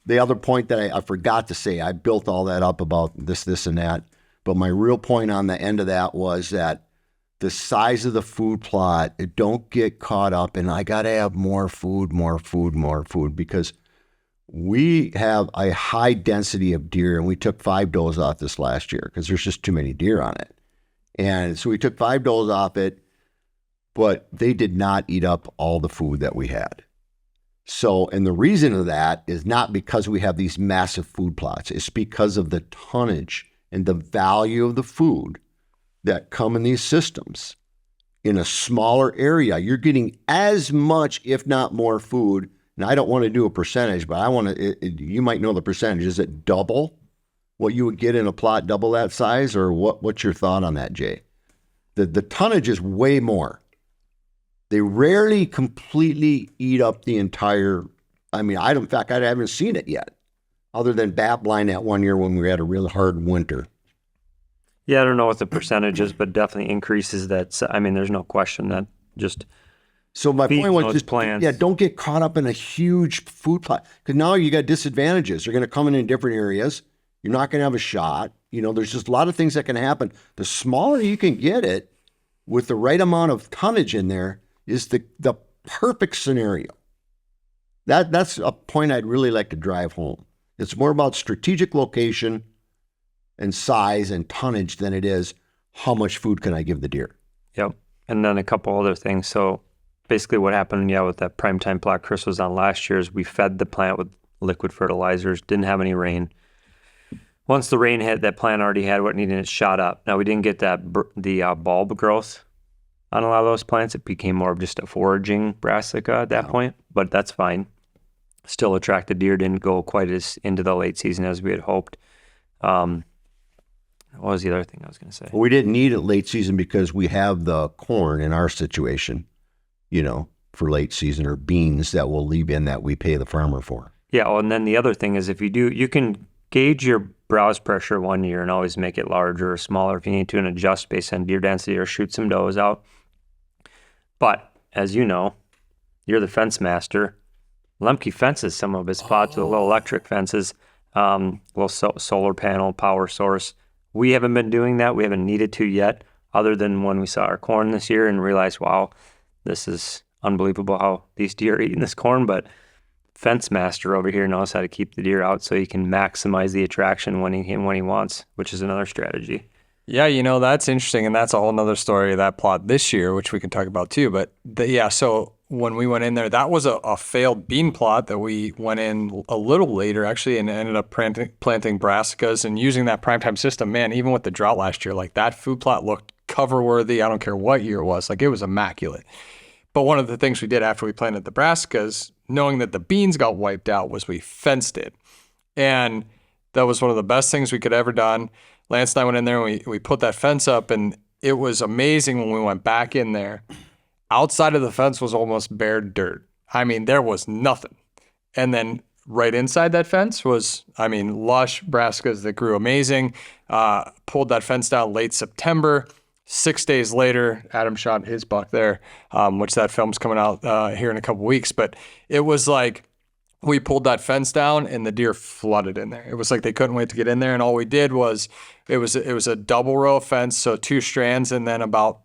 the other point that I forgot to say, I built all that up about this, and that. But my real point on the end of that was that the size of the food plot, don't get caught up in, I got to have more food, because we have a high density of deer, and we took 5 does off this last year because there's just too many deer on it. And so we took 5 does off it, but they did not eat up all the food that we had. So, and the reason of that is not because we have these massive food plots. It's because of the tonnage and the value of the food that come in these systems. In a smaller area, you're getting as much, if not more food. And I don't want to do a percentage, but I want to, you might know the percentage. Is it double what you would get in a plot, double that size? Or what's your thought on that, Jay? The tonnage is way more. They rarely completely eat up the entire, I haven't seen it yet, other than bat blind that one year when we had a real hard winter. Yeah, I don't know what the percentage is, but definitely increases that. There's no question that just. So my point was just, plants. Don't get caught up in a huge food plot, because now you got disadvantages. They're going to come in different areas. You're not going to have a shot. There's just a lot of things that can happen. The smaller you can get it with the right amount of tonnage in there is the perfect scenario. That's a point I'd really like to drive home. It's more about strategic location and size and tonnage than it is how much food can I give the deer. Yep. And then a couple other things. So basically what happened, with that primetime plot Chris was on last year is we fed the plant with liquid fertilizers, didn't have any rain. Once the rain hit, that plant already had what it needed, and it shot up. Now we didn't get the bulb growth on a lot of those plants. It became more of just a foraging brassica at that point, but that's fine. Still attracted deer, didn't go quite as into the late season as we had hoped. What was the other thing I was going to say? Well, we didn't need it late season because we have the corn in our situation, for late season, or beans that we'll leave in that we pay the farmer for. Yeah, and then the other thing is if you can gauge your browse pressure one year and always make it larger or smaller if you need to and adjust based on deer density or shoot some does out. But as you know, you're the fence master. Lemke fences some of his plots with little electric fences, little solar panel power source. We haven't been doing that. We haven't needed to yet, other than when we saw our corn this year and realized, wow, this is unbelievable how these deer are eating this corn. But fence master over here knows how to keep the deer out so he can maximize the attraction when he wants, which is another strategy. Yeah, that's interesting, and that's a whole nother story of that plot this year, which we can talk about too. But so when we went in there, that was a failed bean plot that we went in a little later, actually, and ended up planting brassicas and using that primetime system. Man, even with the drought last year, like that food plot looked cover-worthy. I don't care what year it was. Like, it was immaculate. But one of the things we did after we planted the brassicas, knowing that the beans got wiped out, was we fenced it. And that was one of the best things we could ever done. Lance and I went in there and we put that fence up, and it was amazing when we went back in there. Outside of the fence was almost bare dirt. I mean, there was nothing. And then right inside that fence was, lush brassicas that grew amazing. Pulled that fence down late September. 6 days later, Adam shot his buck there, which that film's coming out here in a couple weeks. But it was like, we pulled that fence down and the deer flooded in there. It was like they couldn't wait to get in there. And all we did was, it was a double row of fence, so 2 strands, and then about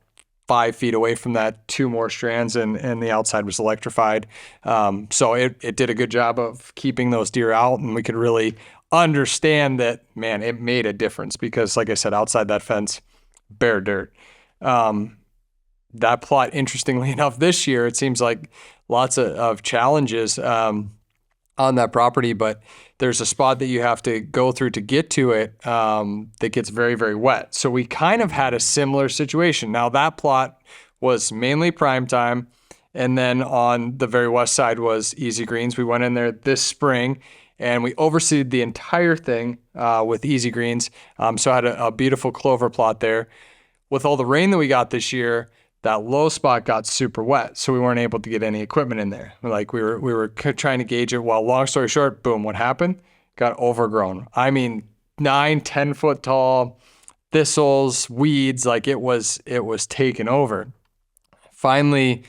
5 feet away from that, 2 more strands, and the outside was electrified. So it did a good job of keeping those deer out, and we could really understand that, man, it made a difference because, like I said, outside that fence, bare dirt. That plot, interestingly enough, this year, it seems like lots of challenges on that property, but there's a spot that you have to go through to get to it that gets very, very wet. So we kind of had a similar situation. Now, that plot was mainly prime time, and then on the very west side was Easy Greens. We went in there this spring, and we overseeded the entire thing with Easy Greens. So I had a beautiful clover plot there. With all the rain that we got this year, that low spot got super wet, so we weren't able to get any equipment in there. Like we were trying to gauge it. Well, long story short, boom, what happened? Got overgrown. 9-10 foot tall, thistles, weeds, like it was taken over. Finally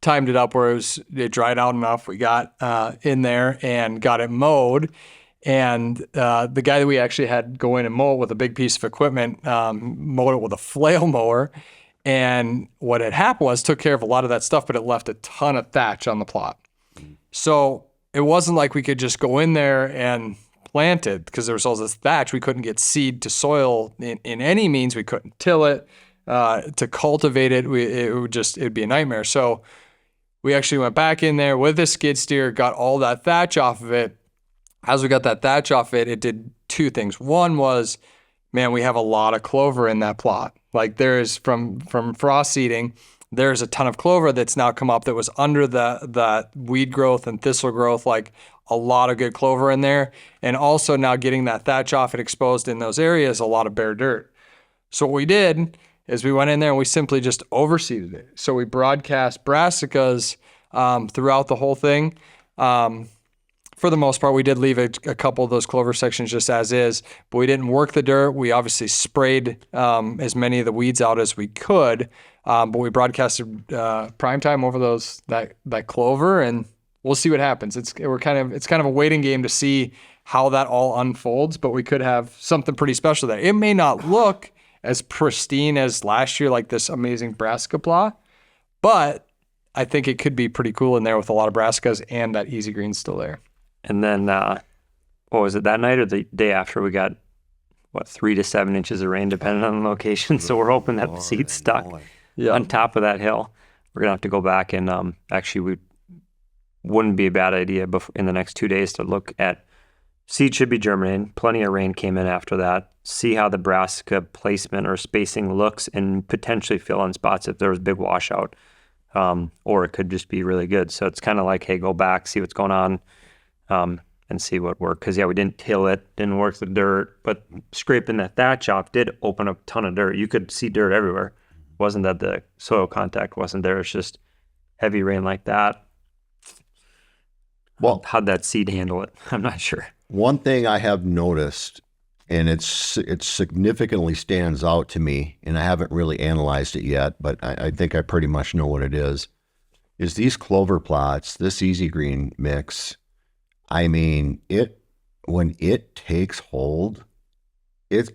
timed it up where it dried out enough. We got in there and got it mowed. And the guy that we actually had go in and mow it with a big piece of equipment, mowed it with a flail mower. And what had happened was took care of a lot of that stuff, but it left a ton of thatch on the plot. So it wasn't like we could just go in there and plant it because there was all this thatch. We couldn't get seed to soil in any means. We couldn't till it. To cultivate it, it'd be a nightmare. So we actually went back in there with a skid steer, got all that thatch off of it. As we got that thatch off it did 2 things. One was, man, we have a lot of clover in that plot. Like there is from frost seeding, there's a ton of clover that's now come up that was under the weed growth and thistle growth, like a lot of good clover in there. And also now getting that thatch off it exposed in those areas, a lot of bare dirt. So what we did is we went in there and we simply just overseeded it. So we broadcast brassicas throughout the whole thing. For the most part, we did leave a couple of those clover sections just as is, but we didn't work the dirt. We obviously sprayed as many of the weeds out as we could, but we broadcasted prime time over that clover, and we'll see what happens. It's kind of a waiting game to see how that all unfolds, but we could have something pretty special there. It may not look as pristine as last year, like this amazing brassica plot, but I think it could be pretty cool in there with a lot of brassicas and that Easy Green still there. And then, what was it, that night or the day after, we got, 3 to 7 inches of rain, depending on the location. So we're hoping that the seed's stuck on top of that hill. We're going to have to go back and actually, wouldn't be a bad idea in the next 2 days to look at, seed should be germinating. Plenty of rain came in after that. See how the brassica placement or spacing looks and potentially fill in spots if there was a big washout. Or it could just be really good. So it's kind of like, hey, go back, see what's going on. And see what worked. Because, we didn't till it, didn't work the dirt, but scraping that thatch off did open up a ton of dirt. You could see dirt everywhere. It wasn't that the soil contact wasn't there. It's just heavy rain like that. Well, how'd that seed handle it? I'm not sure. One thing I have noticed and it significantly stands out to me, and I haven't really analyzed it yet, but I think I pretty much know what it is these clover plots, this Easy Green mix. I mean, when it takes hold,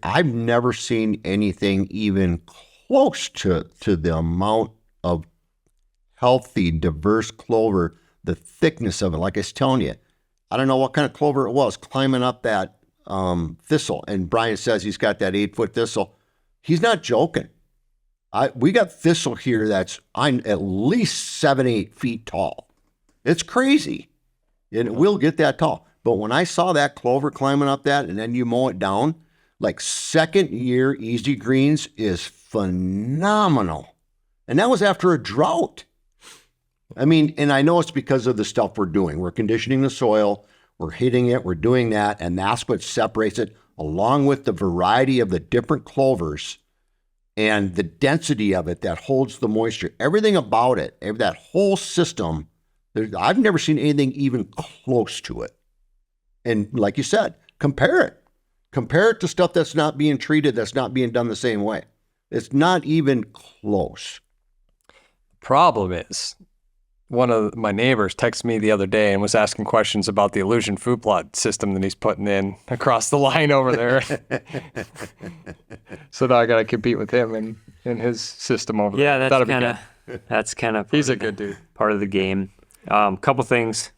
I've never seen anything even close to the amount of healthy, diverse clover, the thickness of it. Like I was telling you, I don't know what kind of clover it was climbing up that thistle. And Brian says he's got that 8-foot thistle. He's not joking. We got thistle here that's at least 7-8 feet tall. It's crazy. And it will get that tall. But when I saw that clover climbing up that and then you mow it down, like second year Easy Greens is phenomenal. And that was after a drought. I mean, and I know it's because of the stuff we're doing. We're conditioning the soil, we're hitting it, we're doing that, and that's what separates it, along with the variety of the different clovers and the density of it that holds the moisture. Everything about it, that whole system, I've never seen anything even close to it. And like you said, compare it. Compare it to stuff that's not being treated, that's not being done the same way. It's not even close. Problem is, one of my neighbors texted me the other day and was asking questions about the Illusion food plot system that he's putting in across the line over there. So now I got to compete with him and his system over there. Yeah, that's kind of he's a good dude. Part of the game. Couple things.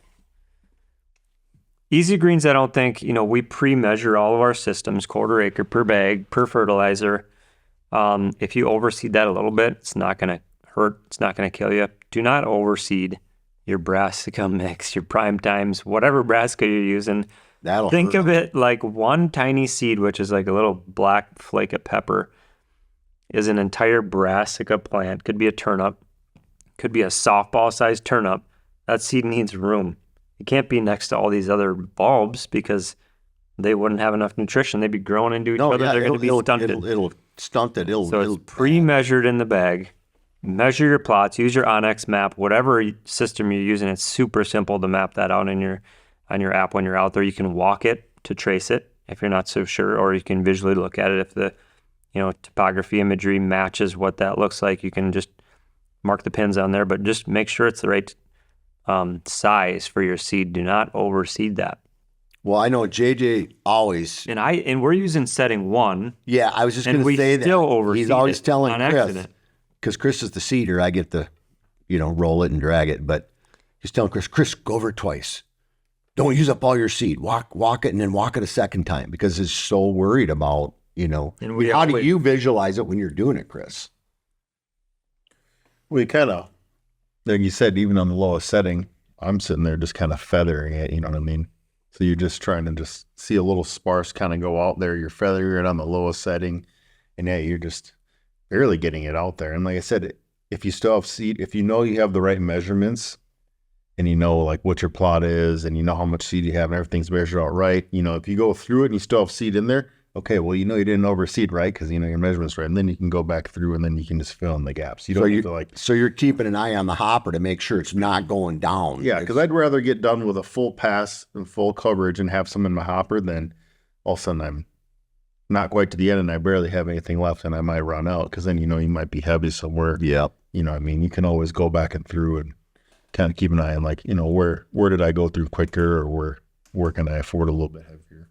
Easy Greens, I don't think, we pre-measure all of our systems, 1/4 acre per bag, per fertilizer. If you overseed that a little bit, it's not going to hurt. It's not going to kill you. Do not overseed your brassica mix, your prime times, whatever brassica you're using. Think of it like one tiny seed, which is like a little black flake of pepper, is an entire brassica plant. Could be a turnip, could be a softball-sized turnip. That seed needs room. It can't be next to all these other bulbs because they wouldn't have enough nutrition. They'd be growing into each other. They're going to be stunted. It'll stunt it. So it's pre-measured in the bag. Measure your plots. Use your Onyx map. Whatever system you're using, it's super simple to map that out on your app when you're out there. You can walk it to trace it if you're not so sure, or you can visually look at it if the topography imagery matches what that looks like. You can just mark the pins on there, but just make sure it's the right size for your seed. Do not overseed that. Well, I know JJ always, and we're using setting 1. Yeah, I was just going to say that. He's always telling Chris, accident. Because Chris is the seeder, I get to, roll it and drag it. But he's telling Chris, go over it twice. Don't use up all your seed. Walk it and then walk it a second time, because he's so worried about, And how do you visualize it when you're doing it, Chris? We kind of, like you said, even on the lowest setting, I'm sitting there just kind of feathering it, you know what I mean? So you're just trying to just see a little sparse kind of go out there. You're feathering it on the lowest setting, and you're just barely getting it out there. And like I said, if you still have seed, if you have the right measurements, and like what your plot is, and how much seed you have, and everything's measured out right, if you go through it and you still have seed in there, okay, well, you didn't overseed right because your measurement's right, and then you can go back through and then you can just fill in the gaps. You don't have to So you're keeping an eye on the hopper to make sure it's not going down. Yeah, because I'd rather get done with a full pass and full coverage and have some in my hopper than all of a sudden I'm not quite to the end and I barely have anything left and I might run out, because then you might be heavy somewhere. Yeah, you can always go back and through and kind of keep an eye on where did I go through quicker, or where can I afford a little bit heavier.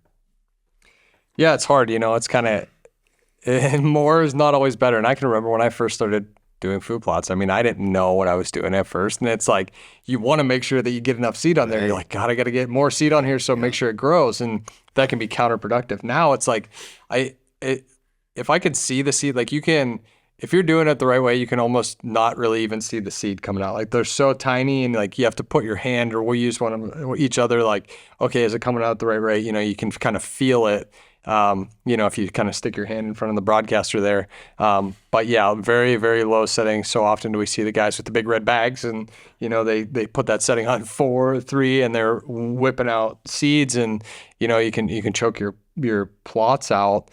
Yeah, it's hard. It's kind of, more is not always better. And I can remember when I first started doing food plots, I didn't know what I was doing at first. And it's like, you want to make sure that you get enough seed on there. You're like, God, I got to get more seed on here. So make sure it grows. And that can be counterproductive. Now it's like, if I could see the seed, like if you're doing it the right way, you can almost not really even see the seed coming out. Like they're so tiny, and like you have to put your hand, or we'll use one of each other. Like, okay, is it coming out the right rate? You can kind of feel it. If you kind of stick your hand in front of the broadcaster there. But yeah, very, very low setting. So often do we see the guys with the big red bags, and, they put that setting on 4, 3, and they're whipping out seeds, and, you can choke your plots out,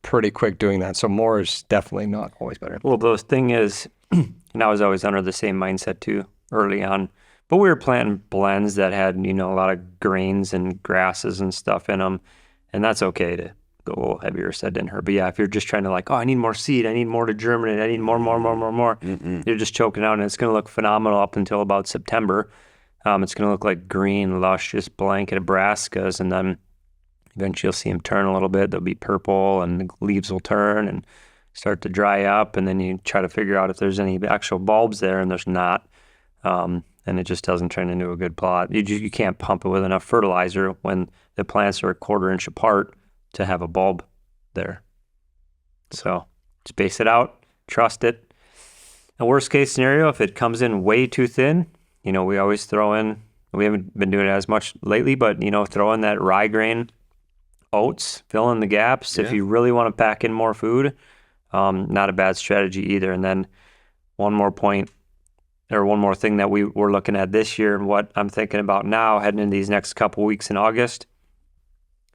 pretty quick doing that. So more is definitely not always better. Well, the thing is, and I was always under the same mindset too early on, but we were planting blends that had, a lot of grains and grasses and stuff in them. And that's okay to go a little heavier, so that didn't hurt. But yeah, if you're just trying to like, I need more seed, I need more to germinate, I need more, you're just choking out, and it's going to look phenomenal up until about September. It's going to look like green, luscious blanket of brassicas, and then eventually you'll see them turn a little bit. They'll be purple, and the leaves will turn and start to dry up, and then you try to figure out if there's any actual bulbs there, and there's not. And it just doesn't turn into a good plot. You can't pump it with enough fertilizer when the plants are a 1/4 inch apart to have a bulb there. So space it out, trust it. A worst case scenario, if it comes in way too thin, we always throw in, we haven't been doing it as much lately, but, throw in that rye grain oats, fill in the gaps. If you really want to pack in more food, not a bad strategy either. And then one more thing that we were looking at this year, and what I'm thinking about now heading into these next couple weeks in August.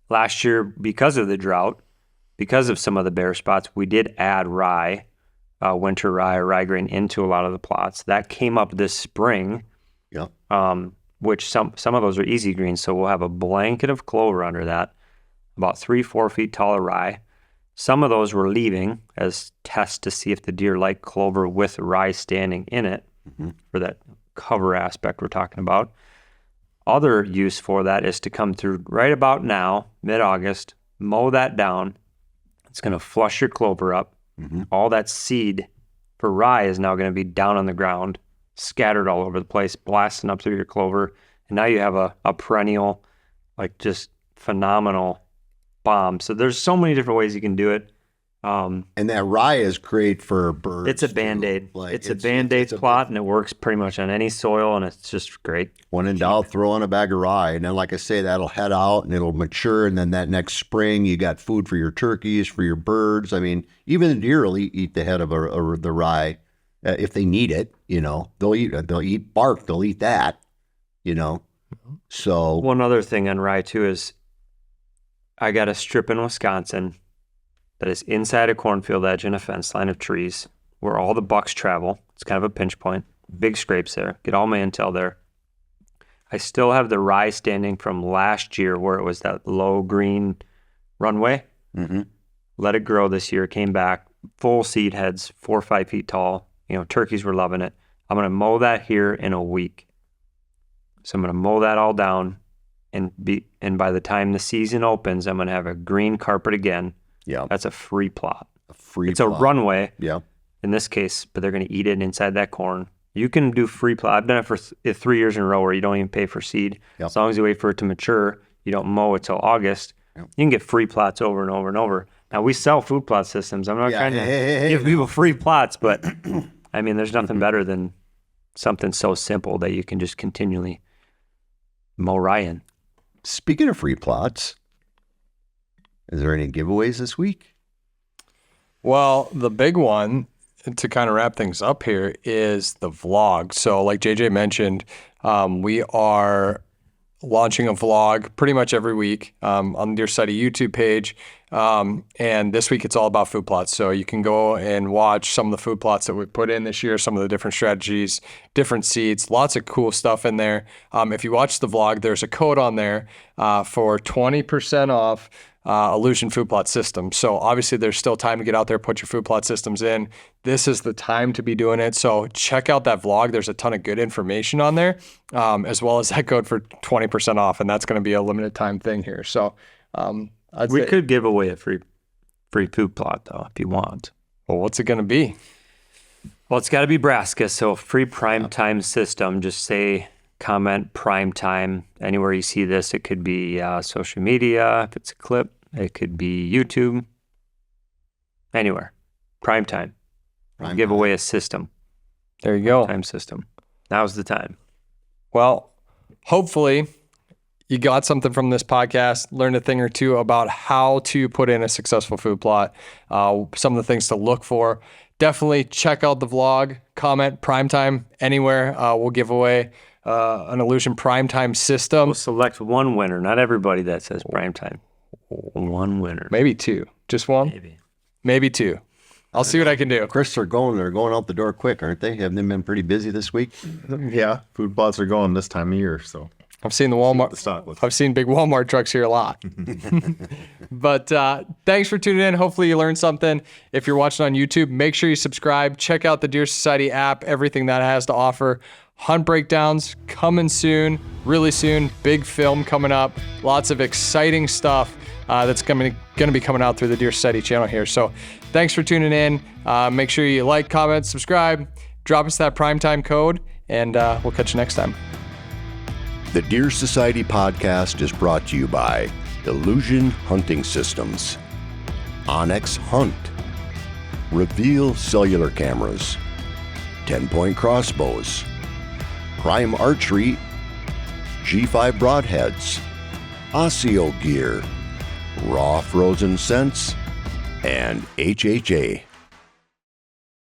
Last year, because of the drought, because of some of the bare spots, we did add rye, winter rye or rye grain into a lot of the plots. That came up this spring, which some of those are easy greens. So we'll have a blanket of clover under that, about 3-4 feet tall of rye. Some of those we're leaving as tests to see if the deer like clover with rye standing in it, for that cover aspect we're talking about. Other use for that is to come through right about now, mid-August, mow that down. It's going to flush your clover up. All that seed for rye is now going to be down on the ground, scattered all over the place, blasting up through your clover. And now you have a perennial, like just phenomenal bomb. So there's so many different ways you can do it. And that rye is great for birds. It's a Band-Aid. It's a Band-Aid plot, and it works pretty much on any soil, and it's just great. When in doubt, throw on a bag of rye. And then, like I say, that'll head out and it'll mature. And then that next spring, you got food for your turkeys, for your birds. I mean, even the deer will eat the head of the rye if they need it. They'll eat bark. They'll eat that. So one other thing on rye too is I got a strip in Wisconsin that is inside a cornfield edge and a fence line of trees where all the bucks travel. It's kind of a pinch point. Big scrapes there. Get all my intel there. I still have the rye standing from last year where it was that low green runway. Let it grow this year. Came back. Full seed heads, 4 or 5 feet tall. Turkeys were loving it. I'm going to mow that here in a week. So I'm going to mow that all down. And by the time the season opens, I'm going to have a green carpet again. Yeah, that's a free plot. It's a runway. Yeah, in this case, but they're going to eat it inside that corn. You can do free plot. I've done it for 3 years in a row where you don't even pay for seed. As long as you wait for it to mature, you don't mow it till August. You can get free plots over and over and over. Now we sell food plot systems. I'm not trying to give people free plots, but I mean, there's nothing better than something so simple that you can just continually mow rye in. Speaking of free plots, is there any giveaways this week? Well, the big one to kind of wrap things up here is the vlog. So like JJ mentioned, we are launching a vlog pretty much every week on the Deer Society YouTube page. And this week it's all about food plots. So you can go and watch some of the food plots that we put in this year, some of the different strategies, different seeds, lots of cool stuff in there. If you watch the vlog, there's a code on there for 20% off Illusion food plot system. So obviously there's still time to get out there, put your food plot systems in. This is the time to be doing it. So check out that vlog. There's a ton of good information on there, as well as that code for 20% off. And that's going to be a limited time thing here. So we could give away a free food plot though, if you want. Well, what's it going to be? Well, it's got to be Brassicas. So a free prime time system. Just say, comment prime time anywhere you see this. It could be social media if it's a clip. It could be YouTube. Anywhere. Prime time. Give away a system. There you go. Time system. Now's the time. Well, hopefully you got something from this podcast, learned a thing or two about how to put in a successful food plot, some of the things to look for. Definitely check out the vlog, comment primetime anywhere. We'll give away an Illusion primetime system. We'll select one winner. Not everybody that says primetime. One winner. Maybe two. Just one? Maybe two. I'll see what I can do. Chris, they're going out the door quick, aren't they? Haven't they been pretty busy this week? Yeah, food plots are going this time of year, so. I've seen the The Walmart. stock looks. I've seen big Walmart trucks here a lot. But thanks for tuning in. Hopefully you learned something. If you're watching on YouTube, make sure you subscribe. Check out the Deer Society app, everything that has to offer. Hunt breakdowns coming soon, really soon. Big film coming up. Lots of exciting stuff that's going to be coming out through the Deer Society channel here. So thanks for tuning in. Make sure you like, comment, subscribe. Drop us that primetime code, and we'll catch you next time. The Deer Society podcast is brought to you by Illusion Hunting Systems, Onyx Hunt, Reveal Cellular Cameras, 10-Point Crossbows, Prime Archery, G5 Broadheads, Osseo Gear, Raw Frozen Scents, and HHA.